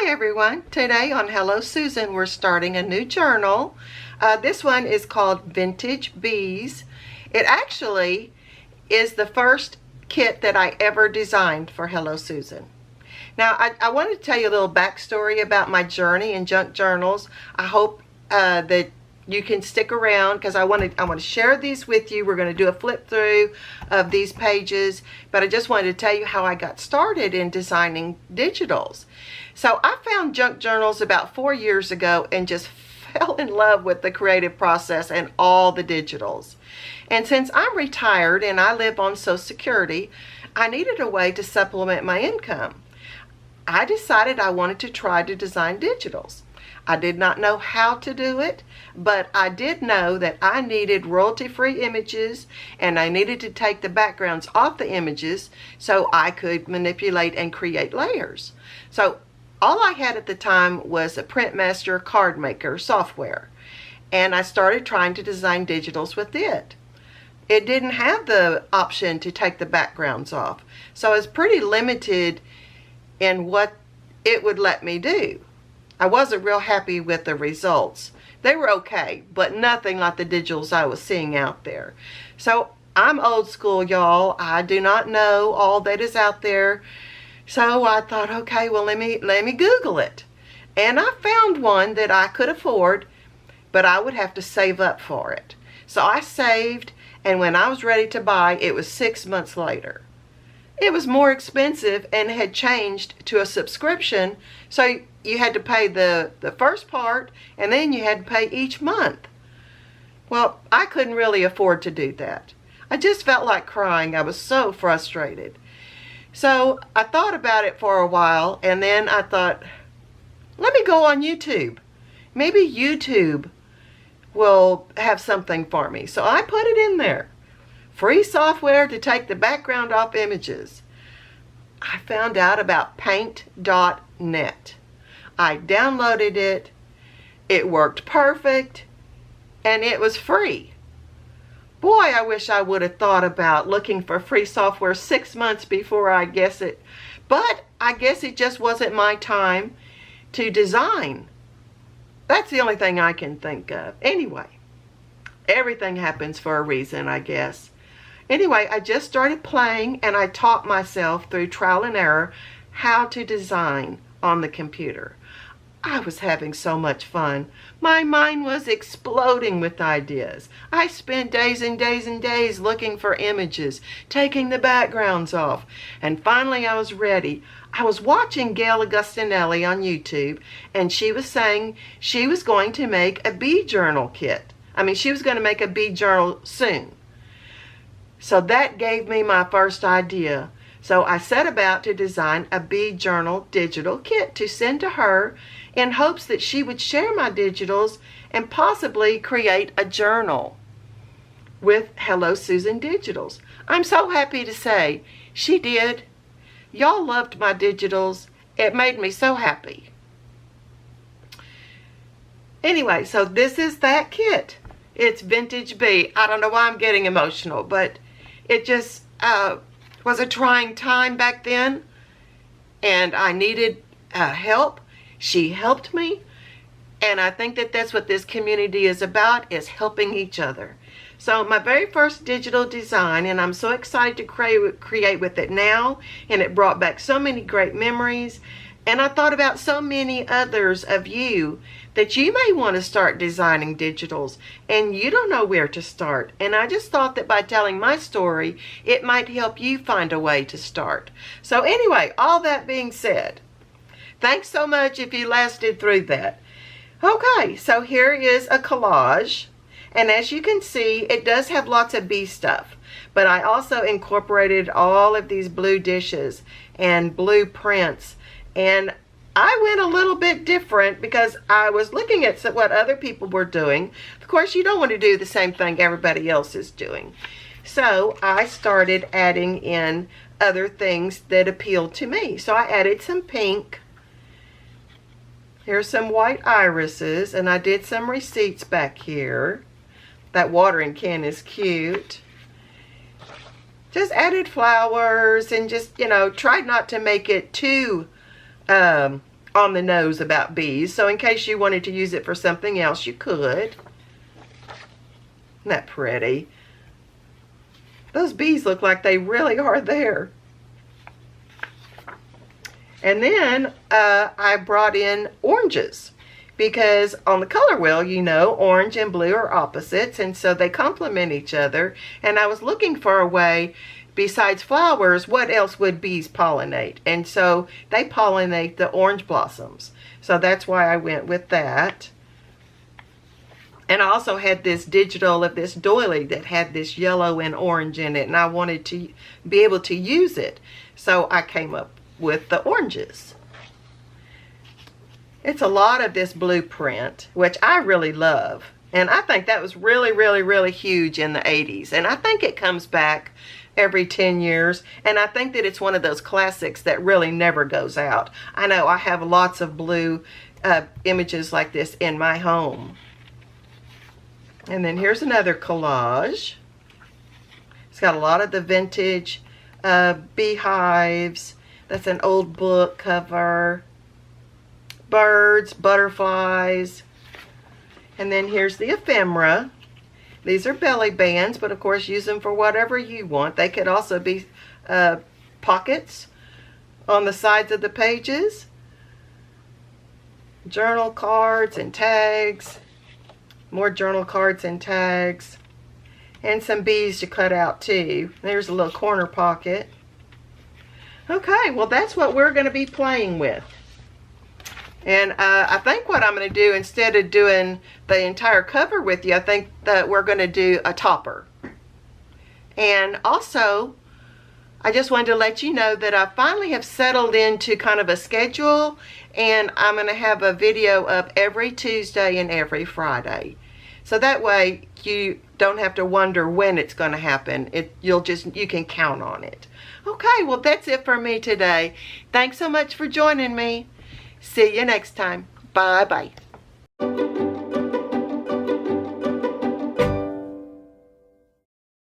Hi everyone. Today on Hello Susan we're starting a new journal. This one is called Vintage Bees. It actually is the first kit that I ever designed for Hello Susan. Now I wanted to tell you a little backstory about my journey in junk journals. I hope that you can stick around because I want to share these with you. We're going to do a flip through of these pages, but I just wanted to tell you how I got started in designing digitals. So I found junk journals about 4 years ago and just fell in love with the creative process and all the digitals. And since I'm retired and I live on Social Security, I needed a way to supplement my income. I decided I wanted to try to design digitals. I did not know how to do it, but I did know that I needed royalty-free images and I needed to take the backgrounds off the images so I could manipulate and create layers. So all I had at the time was a Printmaster card maker software, and I started trying to design digitals with it. It didn't have the option to take the backgrounds off, so I was pretty limited in what it would let me do. I wasn't real happy with the results. They were okay, but nothing like the digitals I was seeing out there. So I'm old school, y'all. I do not know all that is out there. So I thought, okay, well, let me Google it. And I found one that I could afford, but I would have to save up for it. So I saved, and when I was ready to buy, it was 6 months later. It was more expensive and had changed to a subscription, so you had to pay the first part and then you had to pay each month. Well, I couldn't really afford to do that. I just felt like crying. I was so frustrated. So I thought about it for a while, and then I thought, let me go on YouTube. Maybe YouTube will have something for me. So I put it in there. Free software to take the background off images. I found out about paint.net. I downloaded it. It worked perfect, and it was free. Boy, I wish I would have thought about looking for free software 6 months before I guess it. But I guess it just wasn't my time to design. That's the only thing I can think of. Anyway, everything happens for a reason, I guess. Anyway, I just started playing, and I taught myself through trial and error how to design on the computer. I was having so much fun. My mind was exploding with ideas. I spent days and days and days looking for images, taking the backgrounds off, and finally I was ready. I was watching Gail Augustinelli on YouTube, and she was saying she was going to make a bee journal kit. She was going to make a bee journal soon. So that gave me my first idea. So I set about to design a bee journal digital kit to send to her in hopes that she would share my digitals and possibly create a journal with Hello Susan digitals. I'm so happy to say she did. Y'all loved my digitals. It made me so happy. Anyway, so this is that kit. It's Vintage Bee. I don't know why I'm getting emotional, but it just was a trying time back then, and I needed help. She helped me, and I think that that's what this community is about, is helping each other. So my very first digital design, and I'm so excited to create with it now, and it brought back so many great memories, and I thought about so many others of you that you may want to start designing digitals and you don't know where to start. And I just thought that by telling my story, it might help you find a way to start. So anyway, all that being said, thanks so much if you lasted through that. Okay, so here is a collage. And as you can see, it does have lots of bee stuff. But I also incorporated all of these blue dishes and blue prints. And I went a little bit different because I was looking at what other people were doing. Of course, you don't want to do the same thing everybody else is doing. So I started adding in other things that appealed to me. So I added some pink. Here's some white irises, and I did some receipts back here. That watering can is cute. Just added flowers and just, tried not to make it too on the nose about bees. So in case you wanted to use it for something else, you could. Isn't that pretty? Those bees look like they really are there. And then I brought in oranges, because on the color wheel, you know, orange and blue are opposites, and so they complement each other. And I was looking for a way, besides flowers, what else would bees pollinate? And so they pollinate the orange blossoms. So that's why I went with that. And I also had this digital of this doily that had this yellow and orange in it, and I wanted to be able to use it. So I came up with the oranges. It's a lot of this blueprint, which I really love. And I think that was really, really, really huge in the 80s. And I think it comes back every 10 years. And I think that it's one of those classics that really never goes out. I know I have lots of blue images like this in my home. And then here's another collage. It's got a lot of the vintage beehives. That's an old book cover. Birds, butterflies. And then here's the ephemera. These are belly bands, but of course use them for whatever you want. They could also be pockets on the sides of the pages. Journal cards and tags. More journal cards and tags. And some bees to cut out too. There's a little corner pocket. Okay, well that's what we're going to be playing with. And I think what I'm going to do, instead of doing the entire cover with you, I think that we're going to do a topper. And also, I just wanted to let you know that I finally have settled into kind of a schedule, and I'm going to have a video up every Tuesday and every Friday. So that way you don't have to wonder when it's going to happen. You can count on it. Okay, well that's it for me today. Thanks so much for joining me. See you next time. Bye-bye.